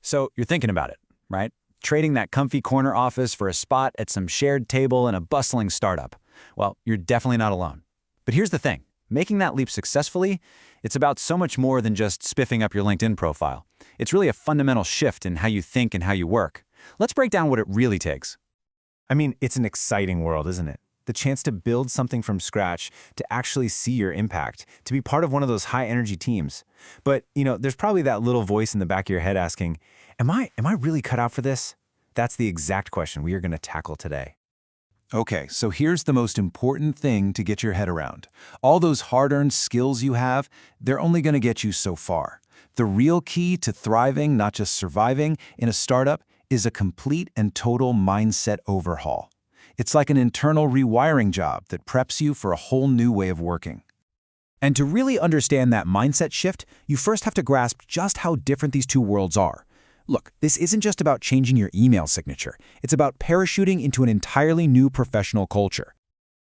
So you're thinking about it, right? Trading that comfy corner office for a spot at some shared table in a bustling startup. Well, you're definitely not alone. But here's the thing. Making that leap successfully, it's about so much more than just spiffing up your LinkedIn profile. It's really a fundamental shift in how you think and how you work. Let's break down what it really takes. I mean, it's an exciting world, isn't it? The chance to build something from scratch, to actually see your impact, to be part of one of those high-energy teams. But, there's probably that little voice in the back of your head asking, am I really cut out for this? That's the exact question we are going to tackle today. Okay, so here's the most important thing to get your head around. All those hard-earned skills you have, they're only going to get you so far. The real key to thriving, not just surviving, in a startup is a complete and total mindset overhaul. It's like an internal rewiring job that preps you for a whole new way of working. And to really understand that mindset shift, you first have to grasp just how different these two worlds are. Look, this isn't just about changing your email signature. It's about parachuting into an entirely new professional culture.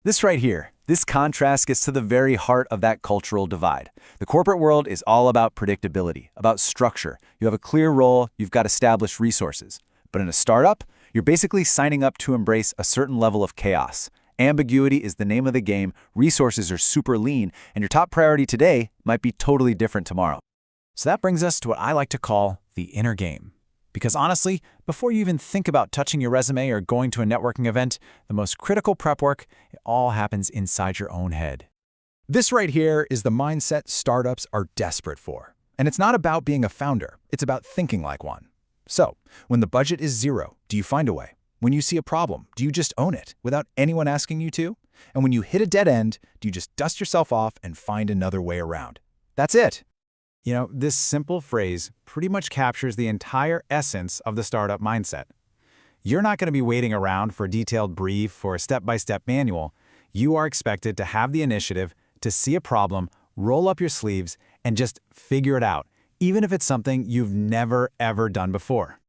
This right here, this contrast gets to the very heart of that cultural divide. The corporate world is all about predictability, about structure. You have a clear role, you've got established resources. But in a startup, you're basically signing up to embrace a certain level of chaos. Ambiguity is the name of the game, resources are super lean, and your top priority today might be totally different tomorrow. So that brings us to what I like to call the inner game. Because honestly, before you even think about touching your resume or going to a networking event, the most critical prep work, it all happens inside your own head. This right here is the mindset startups are desperate for. And it's not about being a founder, it's about thinking like one. So, when the budget is zero, do you find a way? When you see a problem, do you just own it without anyone asking you to? And when you hit a dead end, do you just dust yourself off and find another way around? That's it. This simple phrase pretty much captures the entire essence of the startup mindset. You're not going to be waiting around for a detailed brief or a step-by-step manual. You are expected to have the initiative to see a problem, roll up your sleeves, and just figure it out, even if it's something you've never, ever done before.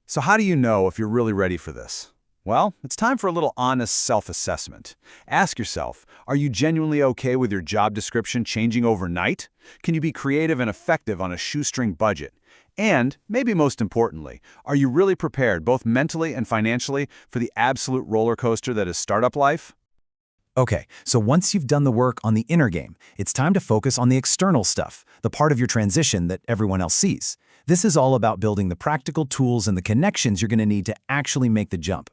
So how do you know if you're really ready for this? Well, it's time for a little honest self-assessment. Ask yourself, are you genuinely okay with your job description changing overnight? Can you be creative and effective on a shoestring budget? And, maybe most importantly, are you really prepared both mentally and financially for the absolute roller coaster that is startup life? Okay, so once you've done the work on the inner game, it's time to focus on the external stuff, the part of your transition that everyone else sees. This is all about building the practical tools and the connections you're going to need to actually make the jump.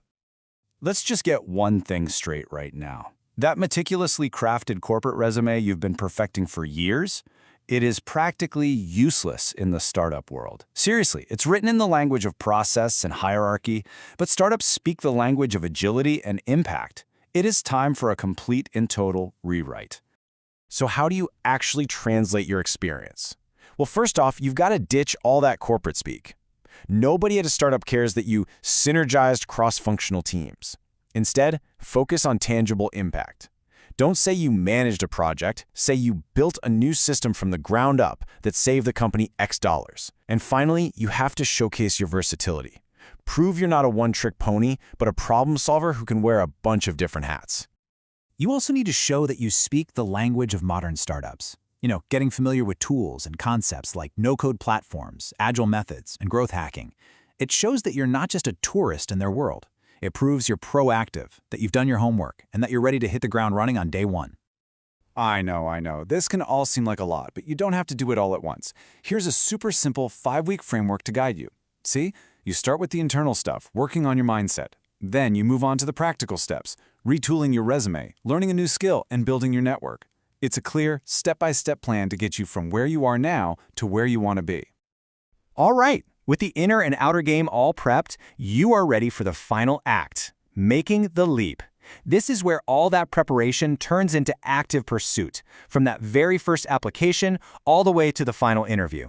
Let's just get one thing straight right now. That meticulously crafted corporate resume you've been perfecting for years, it is practically useless in the startup world. Seriously, it's written in the language of process and hierarchy, but startups speak the language of agility and impact. It is time for a complete and total rewrite. So how do you actually translate your experience? Well, first off, you've got to ditch all that corporate speak. Nobody at a startup cares that you synergized cross-functional teams. Instead, focus on tangible impact. Don't say you managed a project, say you built a new system from the ground up that saved the company X dollars. And finally, you have to showcase your versatility. Prove you're not a one-trick pony, but a problem solver who can wear a bunch of different hats. You also need to show that you speak the language of modern startups. Getting familiar with tools and concepts like no-code platforms, agile methods, and growth hacking. It shows that you're not just a tourist in their world. It proves you're proactive, that you've done your homework, and that you're ready to hit the ground running on day one. I know. This can all seem like a lot, but you don't have to do it all at once. Here's a super simple 5-week framework to guide you. See? You start with the internal stuff, working on your mindset. Then you move on to the practical steps, retooling your resume, learning a new skill, and building your network. It's a clear, step-by-step plan to get you from where you are now to where you want to be. All right, with the inner and outer game all prepped, you are ready for the final act, making the leap. This is where all that preparation turns into active pursuit, from that very first application all the way to the final interview.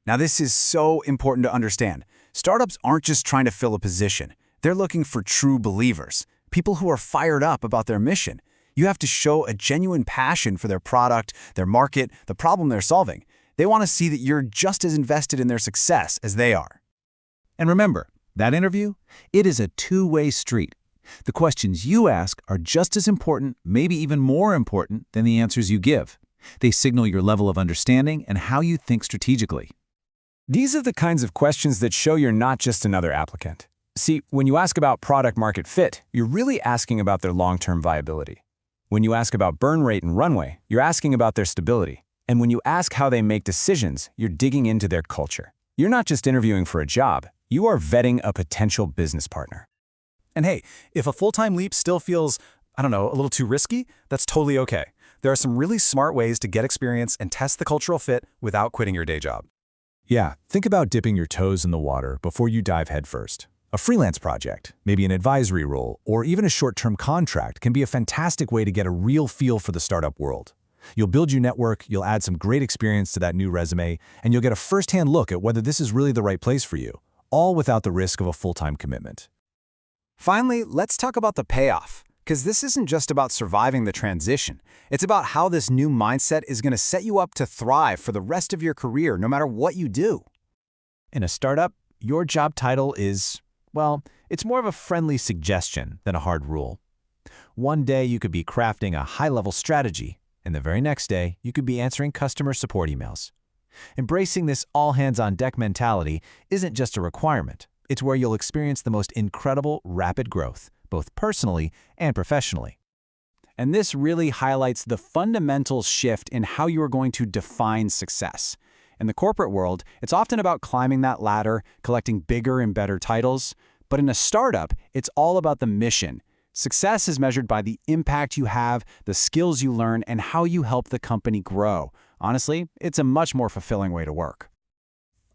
Now, this is so important to understand. Startups aren't just trying to fill a position. They're looking for true believers, people who are fired up about their mission. You have to show a genuine passion for their product, their market, the problem they're solving. They want to see that you're just as invested in their success as they are. And remember, that interview, it is a two-way street. The questions you ask are just as important, maybe even more important, than the answers you give. They signal your level of understanding and how you think strategically. These are the kinds of questions that show you're not just another applicant. See, when you ask about product market fit, you're really asking about their long-term viability. When you ask about burn rate and runway, you're asking about their stability. And when you ask how they make decisions, you're digging into their culture. You're not just interviewing for a job, you are vetting a potential business partner. And hey, if a full-time leap still feels, a little too risky, that's totally okay. There are some really smart ways to get experience and test the cultural fit without quitting your day job. Yeah, think about dipping your toes in the water before you dive headfirst. A freelance project, maybe an advisory role, or even a short-term contract can be a fantastic way to get a real feel for the startup world. You'll build your network, you'll add some great experience to that new resume, and you'll get a first-hand look at whether this is really the right place for you, all without the risk of a full-time commitment. Finally, let's talk about the payoff, because this isn't just about surviving the transition. It's about how this new mindset is going to set you up to thrive for the rest of your career, no matter what you do. In a startup, your job title is, well, it's more of a friendly suggestion than a hard rule. One day you could be crafting a high-level strategy, and the very next day you could be answering customer support emails. Embracing this all-hands-on-deck mentality isn't just a requirement. It's where you'll experience the most incredible rapid growth, both personally and professionally. And this really highlights the fundamental shift in how you are going to define success. In the corporate world, it's often about climbing that ladder, collecting bigger and better titles. But in a startup, it's all about the mission. Success is measured by the impact you have, the skills you learn, and how you help the company grow. Honestly, it's a much more fulfilling way to work.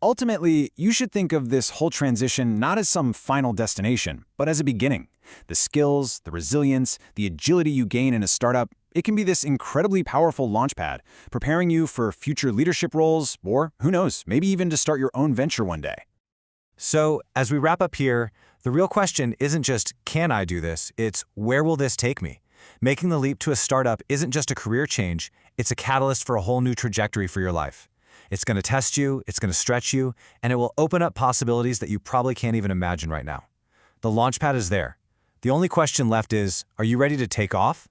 Ultimately, you should think of this whole transition not as some final destination, but as a beginning. The skills, the resilience, the agility you gain in a startup, it can be this incredibly powerful launchpad, preparing you for future leadership roles, or who knows, maybe even to start your own venture one day. So, as we wrap up here, the real question isn't just, can I do this? It's, where will this take me? Making the leap to a startup isn't just a career change, it's a catalyst for a whole new trajectory for your life. It's going to test you, it's going to stretch you, and it will open up possibilities that you probably can't even imagine right now. The launchpad is there. The only question left is, are you ready to take off?